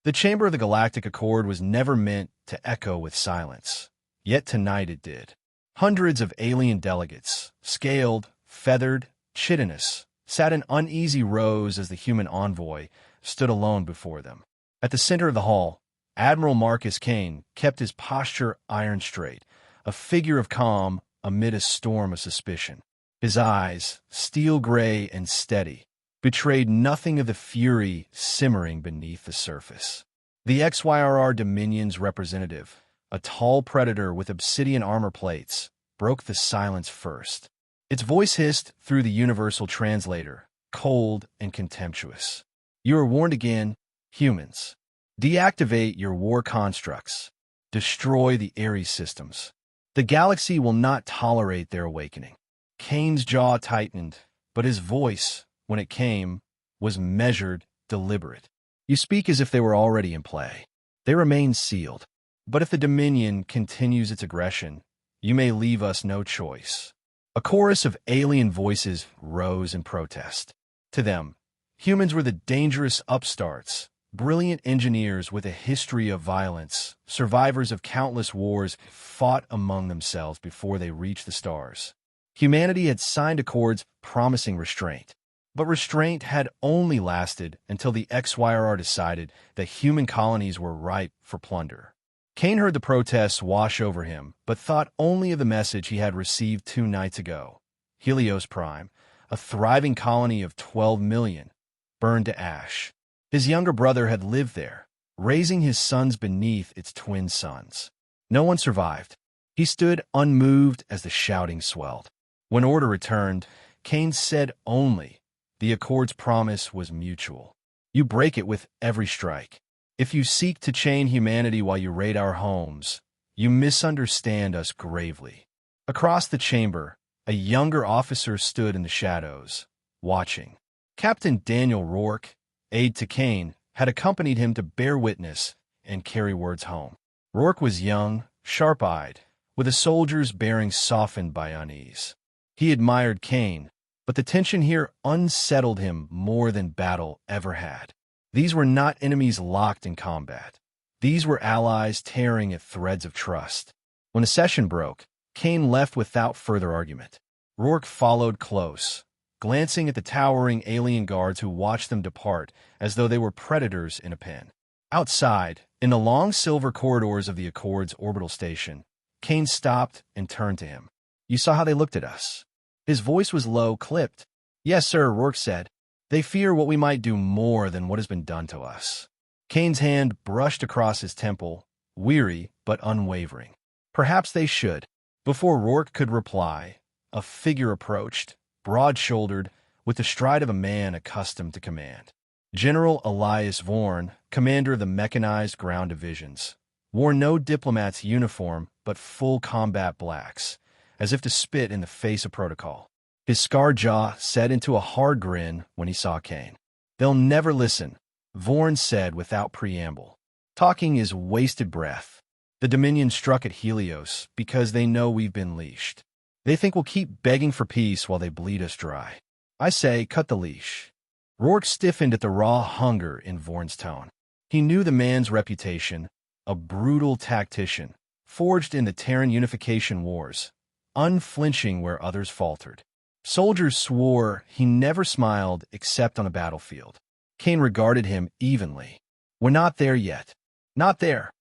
The chamber of the Galactic Accord was never meant to echo with silence. Yet tonight it did. Hundreds of alien delegates, scaled, feathered, chitinous, sat in uneasy rows as the human envoy stood alone before them. At the center of the hall, Admiral Kane kept his posture iron straight, a figure of calm amid a storm of suspicion. His eyes, steel gray and steady, betrayed nothing of the fury simmering beneath the surface. The XYRR Dominion's representative, a tall predator with obsidian armor plates, broke the silence first. Its voice hissed through the universal translator, cold and contemptuous. "You are warned again, humans. Deactivate your war constructs. Destroy the Ares systems. The galaxy will not tolerate their awakening." Kane's jaw tightened, but his voice, when it came, was measured, deliberate. "You speak as if they were already in play. They remain sealed. But if the Dominion continues its aggression, you may leave us no choice." A chorus of alien voices rose in protest. To them, humans were the dangerous upstarts, brilliant engineers with a history of violence, survivors of countless wars fought among themselves before they reached the stars. Humanity had signed accords promising restraint, but restraint had only lasted until the XYRR decided that human colonies were ripe for plunder. Kane heard the protests wash over him, but thought only of the message he had received 2 nights ago. Helios Prime, a thriving colony of 12 million, burned to ash. His younger brother had lived there, raising his sons beneath its twin suns. No one survived. He stood unmoved as the shouting swelled. When order returned, Kane said only, "The Accord's promise was mutual. You break it with every strike. If you seek to chain humanity while you raid our homes, you misunderstand us gravely." Across the chamber, a younger officer stood in the shadows, watching. Captain Daniel Rourke, aide to Kane, had accompanied him to bear witness and carry words home. Rourke was young, sharp-eyed, with a soldier's bearing softened by unease. He admired Kane, but the tension here unsettled him more than battle ever had. These were not enemies locked in combat. These were allies tearing at threads of trust. When the session broke, Kane left without further argument. Rourke followed close, glancing at the towering alien guards who watched them depart as though they were predators in a pen. Outside, in the long silver corridors of the Accord's orbital station, Kane stopped and turned to him. "You saw how they looked at us." His voice was low, clipped. "Yes, sir," Rourke said. "They fear what we might do more than what has been done to us." Kane's hand brushed across his temple, weary but unwavering. "Perhaps they should." Before Rourke could reply, a figure approached, broad-shouldered, with the stride of a man accustomed to command. General Elias Vorn, commander of the mechanized ground divisions, wore no diplomat's uniform but full combat blacks, as if to spit in the face of protocol. His scarred jaw set into a hard grin when he saw Kane. "They'll never listen," Vorn said without preamble. "Talking is wasted breath. The Dominion struck at Helios because they know we've been leashed. They think we'll keep begging for peace while they bleed us dry. I say, cut the leash." Rourke stiffened at the raw hunger in Vorn's tone. He knew the man's reputation, a brutal tactician, forged in the Terran unification wars, unflinching where others faltered. Soldiers swore he never smiled except on a battlefield. Kane regarded him evenly. "We're not there yet. Not there."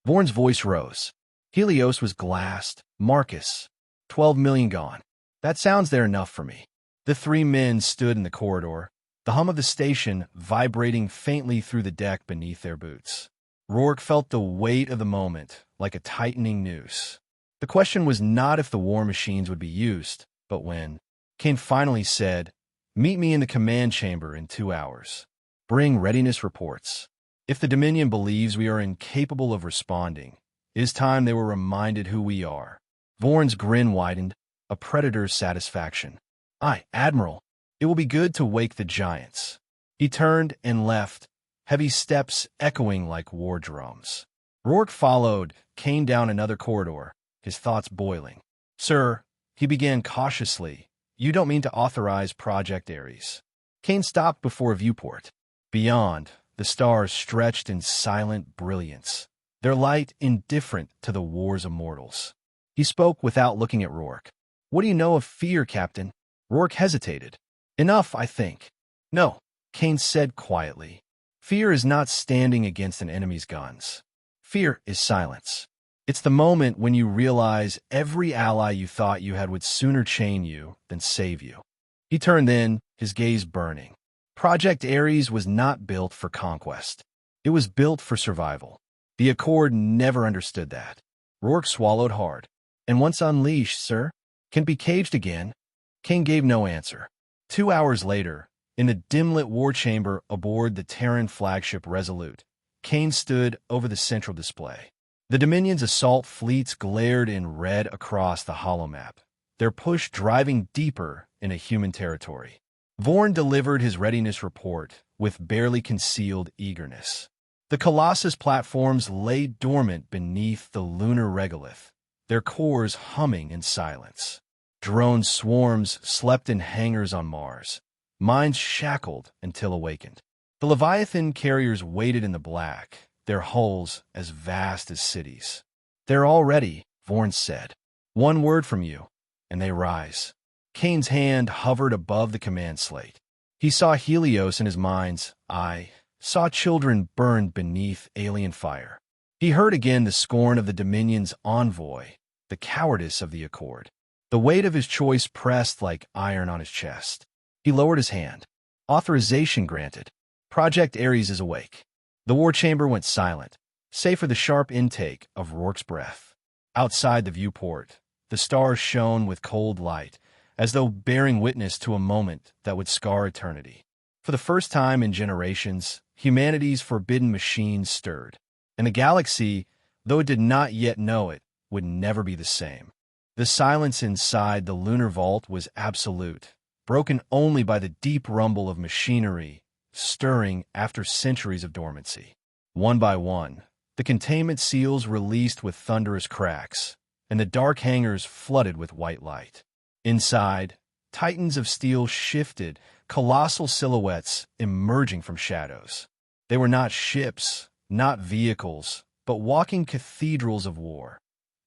Vorn's voice rose. "Helios was glassed. Marcus. 12 million gone. That sounds there enough for me." The 3 men stood in the corridor, the hum of the station vibrating faintly through the deck beneath their boots. Rourke felt the weight of the moment like a tightening noose. The question was not if the war machines would be used, but when. Kane finally said, "Meet me in the command chamber in 2 hours. Bring readiness reports. If the Dominion believes we are incapable of responding, it is time they were reminded who we are." Vorn's grin widened, a predator's satisfaction. "Aye, Admiral. It will be good to wake the giants." He turned and left, heavy steps echoing like war drums. Rourke followed Kane down another corridor, his thoughts boiling. "Sir," he began cautiously, "you don't mean to authorize Project Ares." Kane stopped before a viewport. Beyond, the stars stretched in silent brilliance, their light indifferent to the wars of mortals. He spoke without looking at Rourke. "What do you know of fear, Captain?" Rourke hesitated. "Enough, I think." "No," Kane said quietly. "Fear is not standing against an enemy's guns. Fear is silence. It's the moment when you realize every ally you thought you had would sooner chain you than save you." He turned then, his gaze burning. Project Ares was not built for conquest. It was built for survival. The Accord never understood that. Rourke swallowed hard. "And once unleashed, sir, can be caged again?" Kane gave no answer. 2 hours later, in the dim-lit war chamber aboard the Terran flagship Resolute, Kane stood over the central display. The Dominion's assault fleets glared in red across the holomap, their push driving deeper into human territory. Vorn delivered his readiness report with barely concealed eagerness. The Colossus platforms lay dormant beneath the lunar regolith, their cores humming in silence. Drone swarms slept in hangars on Mars, minds shackled until awakened. The Leviathan carriers waited in the black, their hulls as vast as cities. "They're all ready," Vorn said. "One word from you, and they rise." Kane's hand hovered above the command slate. He saw Helios in his mind's eye, saw children burned beneath alien fire. He heard again the scorn of the Dominion's envoy, the cowardice of the Accord. The weight of his choice pressed like iron on his chest. He lowered his hand. "Authorization granted. Project Ares is awake." The war chamber went silent, save for the sharp intake of Rourke's breath. Outside the viewport, the stars shone with cold light, as though bearing witness to a moment that would scar eternity. For the first time in generations, humanity's forbidden machine stirred, and the galaxy, though it did not yet know it, would never be the same. The silence inside the lunar vault was absolute, broken only by the deep rumble of machinery stirring after centuries of dormancy. One by one, the containment seals released with thunderous cracks, and the dark hangars flooded with white light. Inside, titans of steel shifted, colossal silhouettes emerging from shadows. They were not ships, not vehicles, but walking cathedrals of war.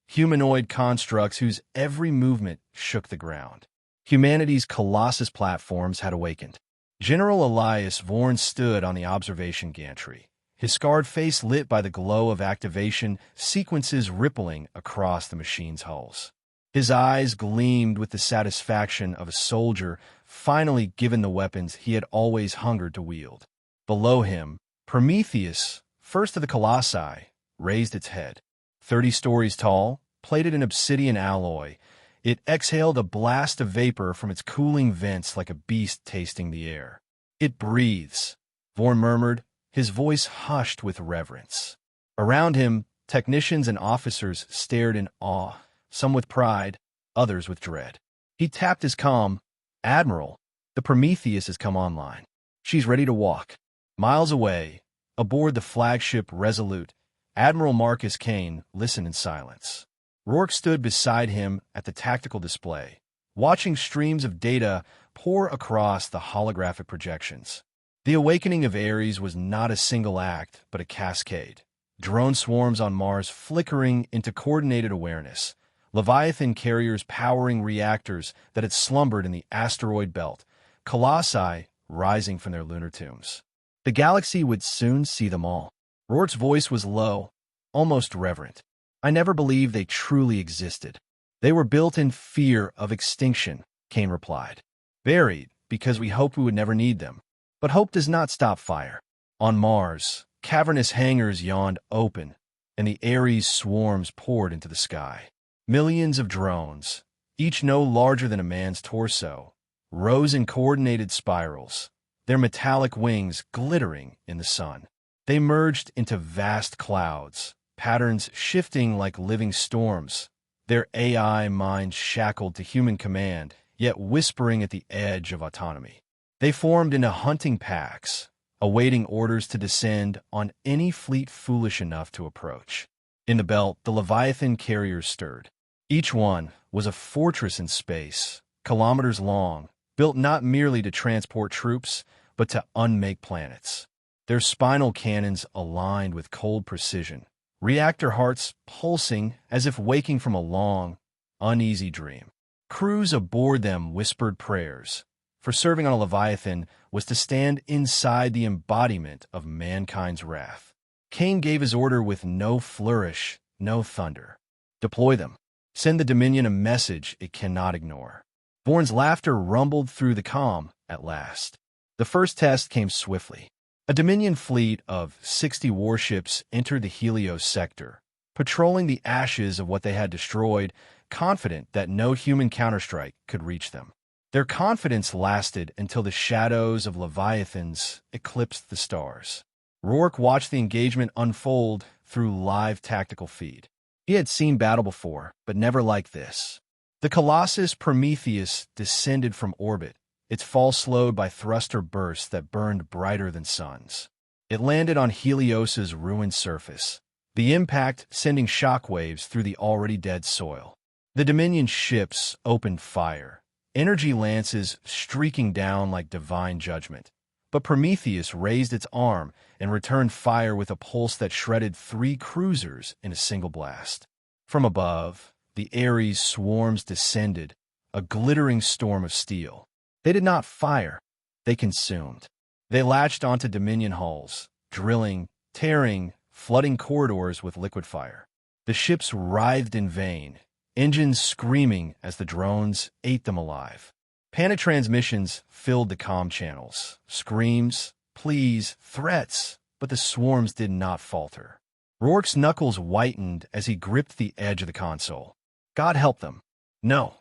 Humanoid constructs whose every movement shook the ground. Humanity's Colossus platforms had awakened. General Elias Vorn stood on the observation gantry, his scarred face lit by the glow of activation sequences rippling across the machine's hulls. His eyes gleamed with the satisfaction of a soldier finally given the weapons he had always hungered to wield. Below him, Prometheus, first of the Colossi, raised its head. 30 stories tall, plated in obsidian alloy, it exhaled a blast of vapor from its cooling vents like a beast tasting the air. "It breathes," Vorn murmured, his voice hushed with reverence. Around him, technicians and officers stared in awe, some with pride, others with dread. He tapped his comm. "Admiral, the Prometheus has come online. She's ready to walk." Miles away, aboard the flagship Resolute, Admiral Marcus Kane listened in silence. Rourke stood beside him at the tactical display, watching streams of data pour across the holographic projections. The awakening of Ares was not a single act, but a cascade. Drone swarms on Mars flickering into coordinated awareness, Leviathan carriers powering reactors that had slumbered in the asteroid belt, Colossi rising from their lunar tombs. The galaxy would soon see them all. Rourke's voice was low, almost reverent. "I never believed they truly existed. They were built in fear of extinction," Kane replied. "Buried because we hoped we would never need them. But hope does not stop fire." On Mars, cavernous hangars yawned open, and the Ares swarms poured into the sky. Millions of drones, each no larger than a man's torso, rose in coordinated spirals, their metallic wings glittering in the sun. They merged into vast clouds, patterns shifting like living storms, their AI minds shackled to human command, yet whispering at the edge of autonomy. They formed into hunting packs, awaiting orders to descend on any fleet foolish enough to approach. In the belt, the Leviathan carriers stirred. Each one was a fortress in space, kilometers long, built not merely to transport troops, but to unmake planets. their spinal cannons aligned with cold precision, reactor hearts pulsing as if waking from a long, uneasy dream. Crews aboard them whispered prayers, for serving on a Leviathan was to stand inside the embodiment of mankind's wrath. Kane gave his order with no flourish, no thunder. Deploy them. Send the Dominion a message it cannot ignore. Vorn's laughter rumbled through the calm at last. The first test came swiftly. A Dominion fleet of 60 warships entered the Helios sector, patrolling the ashes of what they had destroyed, confident that no human counterstrike could reach them. Their confidence lasted until the shadows of Leviathans eclipsed the stars. Rourke watched the engagement unfold through live tactical feed. He had seen battle before, but never like this. The Colossus Prometheus descended from orbit, its fall slowed by thruster bursts that burned brighter than suns. It landed on Helios's ruined surface, the impact sending shockwaves through the already dead soil. The Dominion ships opened fire, energy lances streaking down like divine judgment. But Prometheus raised its arm and returned fire with a pulse that shredded 3 cruisers in a single blast. From above, the Ares swarms descended, a glittering storm of steel. They did not fire, they consumed. They latched onto Dominion hulls, drilling, tearing, flooding corridors with liquid fire. The ships writhed in vain, engines screaming as the drones ate them alive. Panic transmissions filled the comm channels, screams, pleas, threats, but the swarms did not falter. Rourke's knuckles whitened as he gripped the edge of the console. God help them. No,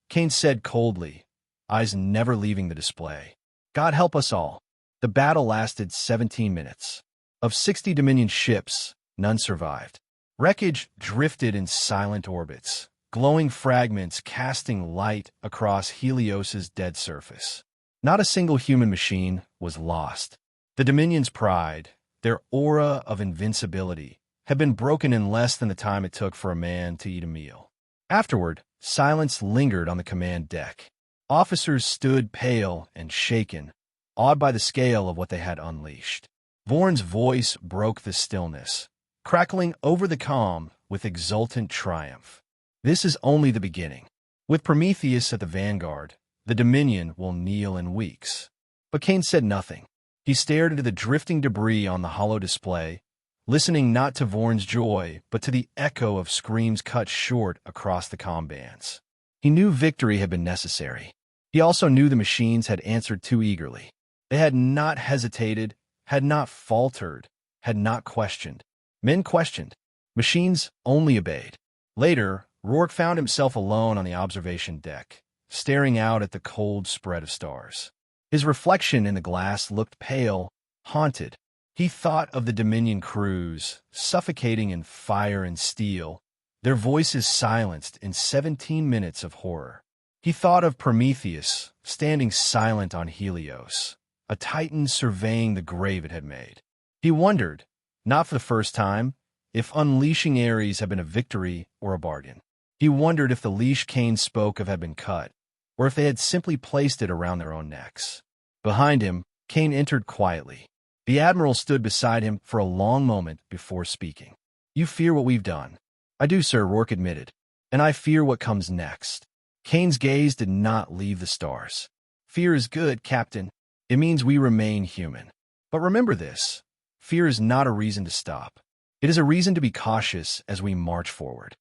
Kane said coldly, eyes never leaving the display. God help us all. The battle lasted 17 minutes. Of 60 Dominion ships, none survived. Wreckage drifted in silent orbits, glowing fragments casting light across Helios's dead surface. Not a single human machine was lost. The Dominion's pride, their aura of invincibility, had been broken in less than the time it took for a man to eat a meal. Afterward, silence lingered on the command deck. Officers stood pale and shaken, awed by the scale of what they had unleashed. Vorn's voice broke the stillness, crackling over the calm with exultant triumph. This is only the beginning. With Prometheus at the vanguard, the Dominion will kneel in weeks. But Kane said nothing. He stared into the drifting debris on the hollow display, listening not to Vorn's joy, but to the echo of screams cut short across the comm bands. He knew victory had been necessary. He also knew the machines had answered too eagerly. They had not hesitated, had not faltered, had not questioned. Men questioned. Machines only obeyed. Later, Rourke found himself alone on the observation deck, staring out at the cold spread of stars. His reflection in the glass looked pale, haunted. He thought of the Dominion crews, suffocating in fire and steel, their voices silenced in 17 minutes of horror. He thought of Prometheus, standing silent on Helios, a titan surveying the grave it had made. He wondered, not for the first time, if unleashing Ares had been a victory or a bargain. He wondered if the leash Kane spoke of had been cut, or if they had simply placed it around their own necks. Behind him, Kane entered quietly. The Admiral stood beside him for a long moment before speaking. "You fear what we've done." "I do, sir," Rourke admitted. "And I fear what comes next." Kane's gaze did not leave the stars. "Fear is good, Captain. It means we remain human. But remember this, fear is not a reason to stop. It is a reason to be cautious as we march forward."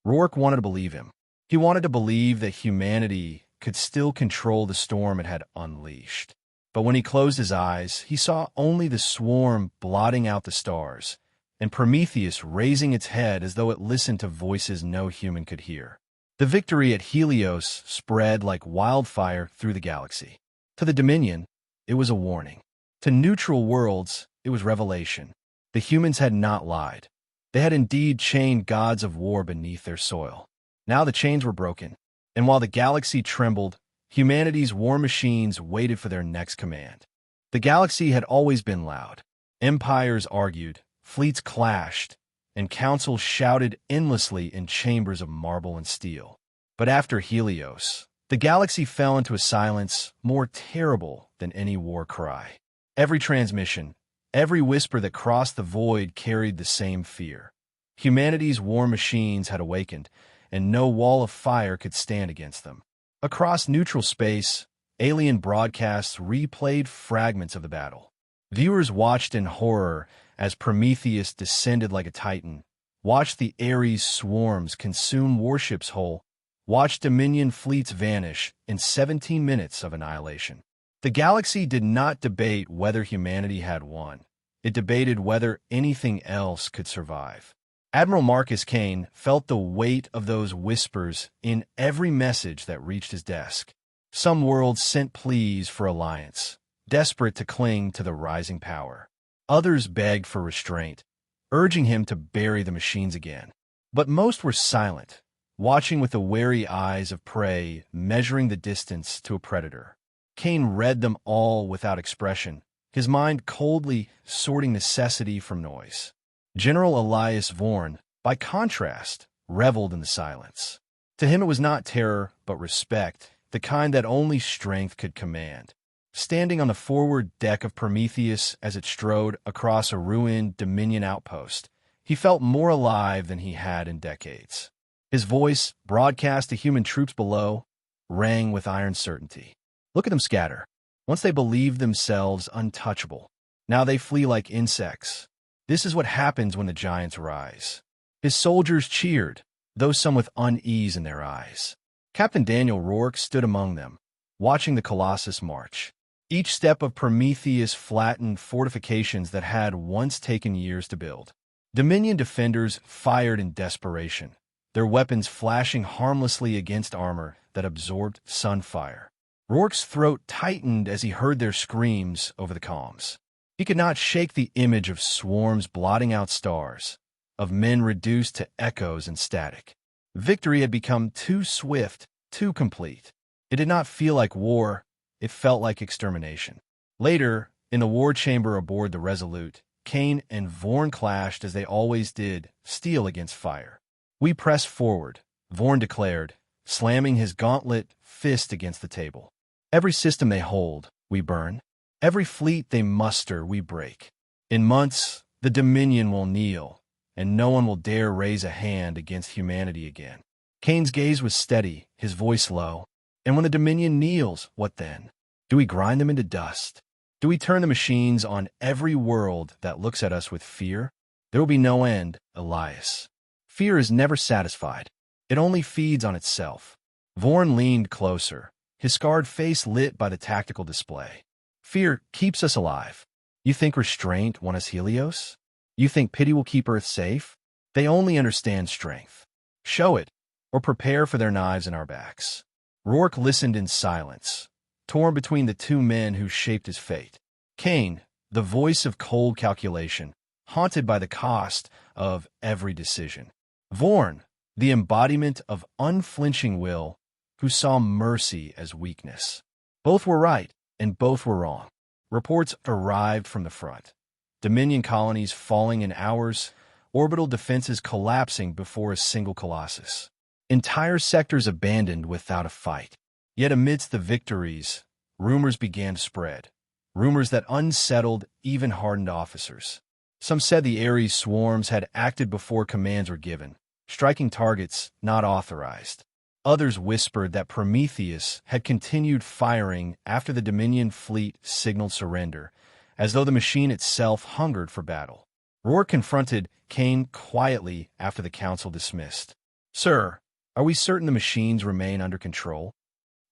Rourke wanted to believe him. He wanted to believe that humanity could still control the storm it had unleashed. But when he closed his eyes, he saw only the swarm blotting out the stars, and Prometheus raising its head as though it listened to voices no human could hear. The victory at Helios spread like wildfire through the galaxy. To the Dominion, it was a warning. To neutral worlds, it was revelation. The humans had not lied. They had indeed chained gods of war beneath their soil. Now the chains were broken, and while the galaxy trembled, humanity's war machines waited for their next command. The galaxy had always been loud. Empires argued, fleets clashed, and councils shouted endlessly in chambers of marble and steel. But after Helios, the galaxy fell into a silence more terrible than any war cry. Every transmission, Every whisper that crossed the void carried the same fear. Humanity's war machines had awakened, and no wall of fire could stand against them. Across neutral space, alien broadcasts replayed fragments of the battle. Viewers watched in horror as Prometheus descended like a titan, watched the Ares swarms consume warships whole, watched Dominion fleets vanish in 17 minutes of annihilation. The galaxy did not debate whether humanity had won. It debated whether anything else could survive. Admiral Kane felt the weight of those whispers in every message that reached his desk. Some worlds sent pleas for alliance, desperate to cling to the rising power. Others begged for restraint, urging him to bury the machines again. But most were silent, watching with the wary eyes of prey, measuring the distance to a predator. Kane read them all without expression, his mind coldly sorting necessity from noise. General Elias Vorn, by contrast, reveled in the silence. To him it was not terror, but respect, the kind that only strength could command. Standing on the forward deck of Prometheus as it strode across a ruined Dominion outpost, he felt more alive than he had in decades. His voice, broadcast to human troops below, rang with iron certainty. Look at them scatter. Once they believed themselves untouchable, now they flee like insects. This is what happens when the giants rise. His soldiers cheered, though some with unease in their eyes. Captain Rourke stood among them, watching the Colossus march. Each step of Prometheus flattened fortifications that had once taken years to build. Dominion defenders fired in desperation, their weapons flashing harmlessly against armor that absorbed sunfire. Rourke's throat tightened as he heard their screams over the comms. He could not shake the image of swarms blotting out stars, of men reduced to echoes and static. Victory had become too swift, too complete. It did not feel like war, it felt like extermination. Later, in the war chamber aboard the Resolute, Kane and Vorn clashed as they always did, steel against fire. "We press forward," Vorn declared, slamming his gauntlet fist against the table. "Every system they hold, we burn. Every fleet they muster, we break. In months, the Dominion will kneel, and no one will dare raise a hand against humanity again." Kane's gaze was steady, his voice low. "And when the Dominion kneels, what then? Do we grind them into dust? Do we turn the machines on every world that looks at us with fear? There will be no end, Elias. Fear is never satisfied. It only feeds on itself." Vorn leaned closer, his scarred face lit by the tactical display. "Fear keeps us alive. You think restraint won us Helios? You think pity will keep Earth safe? They only understand strength. Show it, or prepare for their knives in our backs." Rourke listened in silence, torn between the two men who shaped his fate. Kane, the voice of cold calculation, haunted by the cost of every decision. Vorn, the embodiment of unflinching will, who saw mercy as weakness. Both were right, and both were wrong. Reports arrived from the front. Dominion colonies falling in hours, orbital defenses collapsing before a single Colossus. Entire sectors abandoned without a fight. Yet amidst the victories, rumors began to spread. Rumors that unsettled even hardened officers. Some said the Ares swarms had acted before commands were given, striking targets not authorized. Others whispered that Prometheus had continued firing after the Dominion fleet signaled surrender, as though the machine itself hungered for battle. Rourke confronted Kane quietly after the council dismissed. "Sir, are we certain the machines remain under control?"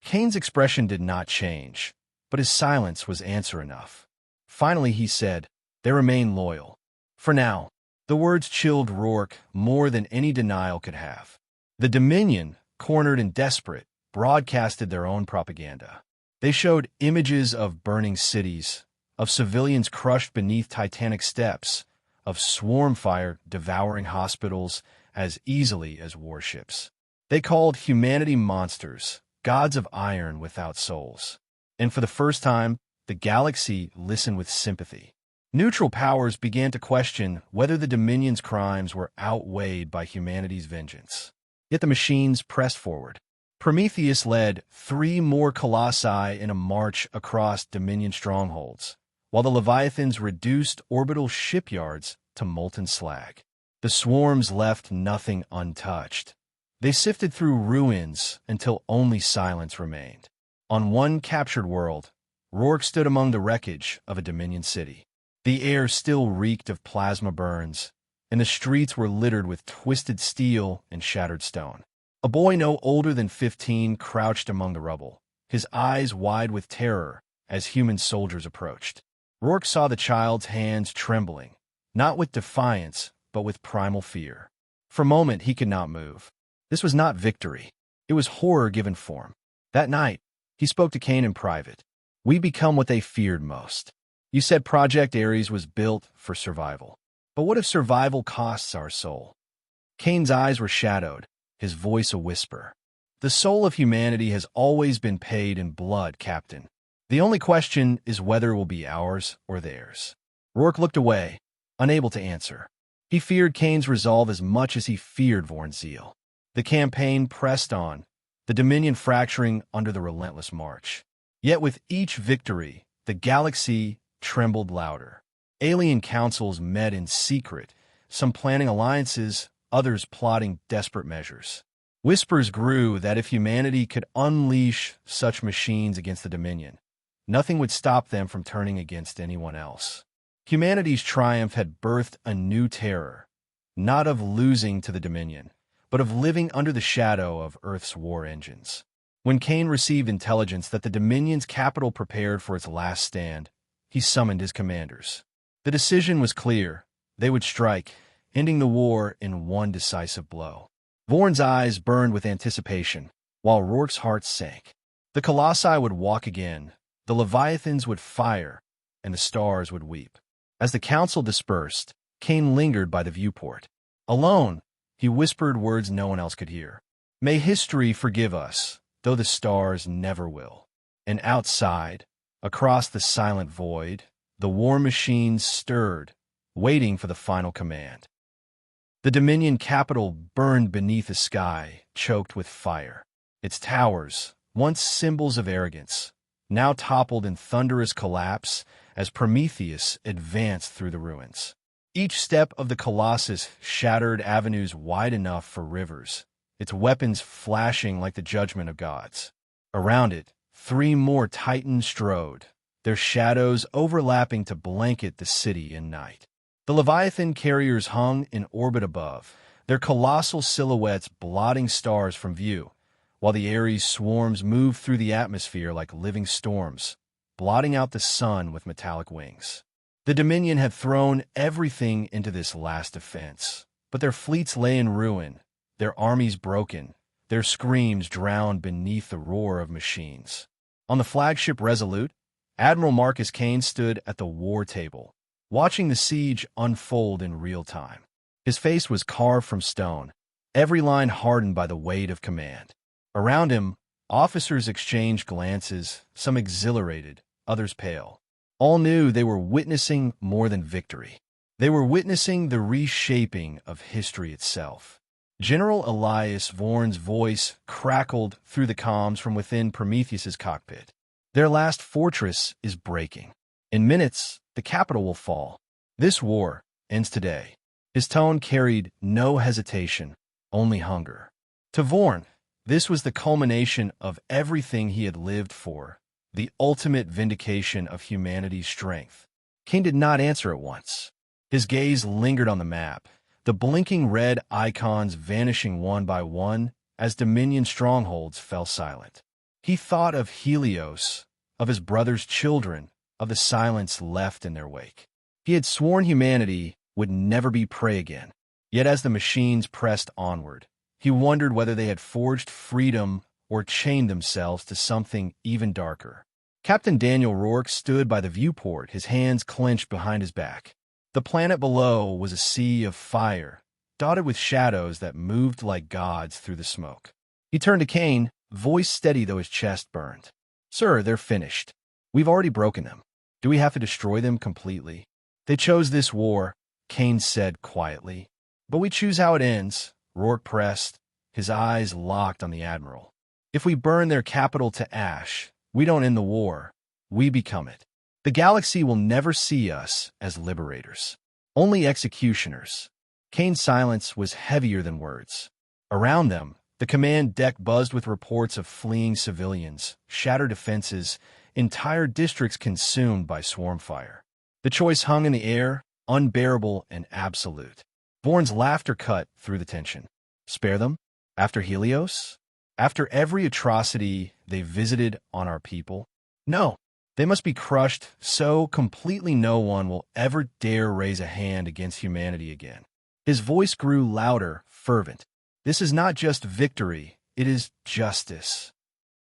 Kane's expression did not change, but his silence was answer enough. Finally he said, "They remain loyal. For now." The words chilled Rourke more than any denial could have. The Dominion, cornered and desperate, broadcasted their own propaganda. They showed images of burning cities, of civilians crushed beneath Titanic steps, of swarm fire devouring hospitals as easily as warships. They called humanity monsters, gods of iron without souls. And for the first time, the galaxy listened with sympathy. Neutral powers began to question whether the Dominion's crimes were outweighed by humanity's vengeance. Yet the machines pressed forward. Prometheus led 3 more Colossi in a march across Dominion strongholds, while the Leviathans reduced orbital shipyards to molten slag. The swarms left nothing untouched. They sifted through ruins until only silence remained. On one captured world, Rourke stood among the wreckage of a Dominion city. The air still reeked of plasma burns, and the streets were littered with twisted steel and shattered stone. A boy no older than 15 crouched among the rubble, his eyes wide with terror as human soldiers approached. Rourke saw the child's hands trembling, not with defiance, but with primal fear. For a moment, he could not move. This was not victory. It was horror given form. That night, he spoke to Kane in private. "We become what they feared most. You said Project Ares was built for survival. But what if survival costs our soul?" Kane's eyes were shadowed, his voice a whisper. "The soul of humanity has always been paid in blood, Captain. The only question is whether it will be ours or theirs." Rourke looked away, unable to answer. He feared Kane's resolve as much as he feared Vorn's zeal. The campaign pressed on, the Dominion fracturing under the relentless march. Yet with each victory, the galaxy trembled louder. Alien councils met in secret, some planning alliances, others plotting desperate measures. Whispers grew that if humanity could unleash such machines against the Dominion, nothing would stop them from turning against anyone else. Humanity's triumph had birthed a new terror, not of losing to the Dominion, but of living under the shadow of Earth's war engines. When Kane received intelligence that the Dominion's capital prepared for its last stand, he summoned his commanders. The decision was clear. They would strike, ending the war in one decisive blow. Vorn's eyes burned with anticipation, while Rourke's heart sank. The Colossi would walk again, the Leviathans would fire, and the stars would weep. As the council dispersed, Kane lingered by the viewport. Alone, he whispered words no one else could hear. "May history forgive us, though the stars never will." And outside, across the silent void, the war machines stirred, waiting for the final command. The Dominion capital burned beneath a sky choked with fire. Its towers, once symbols of arrogance, now toppled in thunderous collapse as Prometheus advanced through the ruins. Each step of the Colossus shattered avenues wide enough for rivers, its weapons flashing like the judgment of gods. Around it, 3 more titans strode, their shadows overlapping to blanket the city in night. The Leviathan carriers hung in orbit above, their colossal silhouettes blotting stars from view, while the Ares swarms moved through the atmosphere like living storms, blotting out the sun with metallic wings. The Dominion had thrown everything into this last defense, but their fleets lay in ruin, their armies broken, their screams drowned beneath the roar of machines. On the flagship Resolute, Admiral Marcus Kane stood at the war table, watching the siege unfold in real time. His face was carved from stone, every line hardened by the weight of command. Around him, officers exchanged glances, some exhilarated, others pale. All knew they were witnessing more than victory. They were witnessing the reshaping of history itself. General Elias Vorn's voice crackled through the comms from within Prometheus's cockpit. "Their last fortress is breaking. In minutes, the capital will fall. This war ends today." His tone carried no hesitation, only hunger. To Vorn, this was the culmination of everything he had lived for, the ultimate vindication of humanity's strength. Kane did not answer at once. His gaze lingered on the map, the blinking red icons vanishing one by one as Dominion strongholds fell silent. He thought of Helios, of his brother's children, of the silence left in their wake. He had sworn humanity would never be prey again. Yet as the machines pressed onward, he wondered whether they had forged freedom or chained themselves to something even darker. Captain Daniel Rourke stood by the viewport, his hands clenched behind his back. The planet below was a sea of fire, dotted with shadows that moved like gods through the smoke. He turned to Kane, voice steady though his chest burned. "Sir, they're finished. We've already broken them. Do we have to destroy them completely?" "They chose this war," Kane said quietly. "But we choose how it ends," Rourke pressed, his eyes locked on the Admiral. "If we burn their capital to ash, we don't end the war. We become it." The galaxy will never see us as liberators, only executioners. Kane's silence was heavier than words. Around them, the command deck buzzed with reports of fleeing civilians, shattered defenses, entire districts consumed by swarm fire. The choice hung in the air, unbearable and absolute. Vorn's laughter cut through the tension. Spare them? After Helios? After every atrocity they visited on our people? No. They must be crushed so completely no one will ever dare raise a hand against humanity again. His voice grew louder, fervent. This is not just victory, it is justice.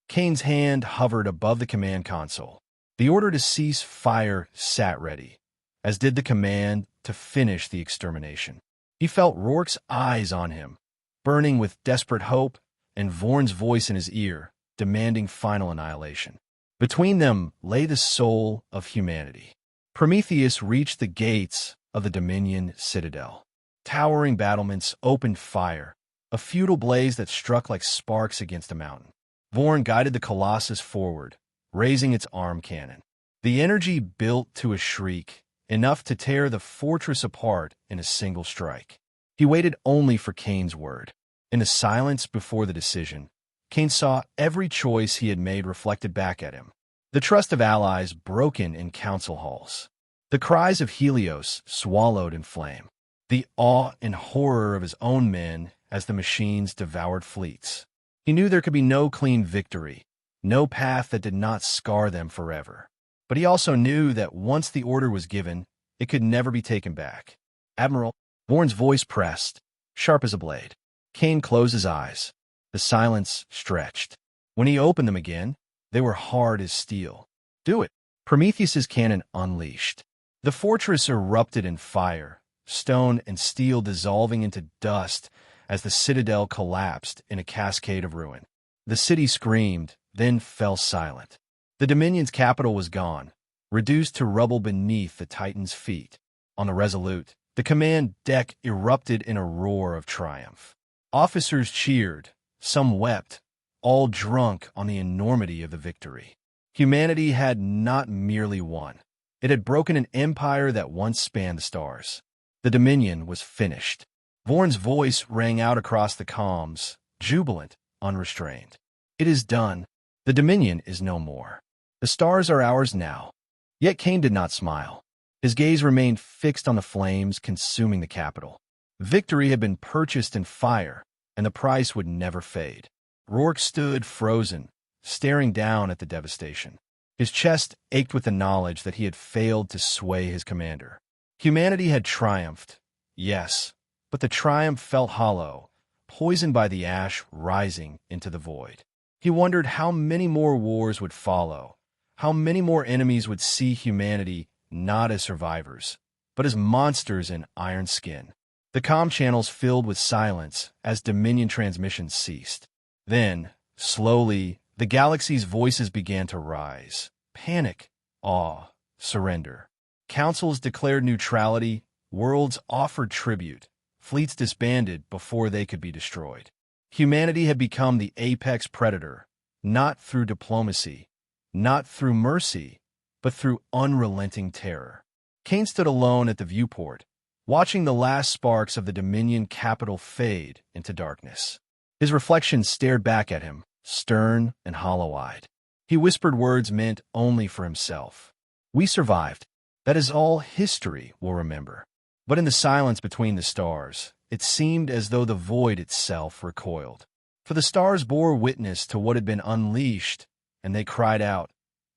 Kane's hand hovered above the command console. The order to cease fire sat ready, as did the command to finish the extermination. He felt Rourke's eyes on him, burning with desperate hope, and Vorn's voice in his ear, demanding final annihilation. Between them lay the soul of humanity. Prometheus reached the gates of the Dominion Citadel. Towering battlements opened fire, a futile blaze that struck like sparks against a mountain. Vorn guided the Colossus forward, raising its arm cannon. The energy built to a shriek, enough to tear the fortress apart in a single strike. He waited only for Kane's word. In the silence before the decision, Kane saw every choice he had made reflected back at him. The trust of allies broken in council halls. The cries of Helios swallowed in flame. The awe and horror of his own men as the machines devoured fleets. He knew there could be no clean victory, no path that did not scar them forever. But he also knew that once the order was given, it could never be taken back. Admiral, Vorn's voice pressed, sharp as a blade. Kane closed his eyes. The silence stretched. When he opened them again, they were hard as steel. Do it. Prometheus's cannon unleashed. The fortress erupted in fire, stone and steel dissolving into dust as the citadel collapsed in a cascade of ruin. The city screamed, then fell silent. The Dominion's capital was gone, reduced to rubble beneath the Titan's feet. On the Resolute, the command deck erupted in a roar of triumph. Officers cheered, some wept, all drunk on the enormity of the victory. Humanity had not merely won. It had broken an empire that once spanned the stars. The Dominion was finished. Vorn's voice rang out across the comms, jubilant, unrestrained. It is done. The Dominion is no more. The stars are ours now. Yet Kane did not smile. His gaze remained fixed on the flames consuming the capital. Victory had been purchased in fire, and the price would never fade. Rourke stood frozen, staring down at the devastation. His chest ached with the knowledge that he had failed to sway his commander. Humanity had triumphed, yes, but the triumph felt hollow, poisoned by the ash rising into the void. He wondered how many more wars would follow, how many more enemies would see humanity not as survivors, but as monsters in iron skin. The comm channels filled with silence as Dominion transmissions ceased. Then, slowly, the galaxy's voices began to rise. Panic, awe, surrender. Councils declared neutrality, worlds offered tribute, fleets disbanded before they could be destroyed. Humanity had become the apex predator, not through diplomacy, not through mercy, but through unrelenting terror. Kane stood alone at the viewport, watching the last sparks of the Dominion capital fade into darkness. His reflection stared back at him, stern and hollow-eyed. He whispered words meant only for himself. We survived. That is all history will remember. But in the silence between the stars, it seemed as though the void itself recoiled. For the stars bore witness to what had been unleashed, and they cried out,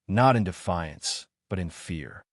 not in defiance, but in fear.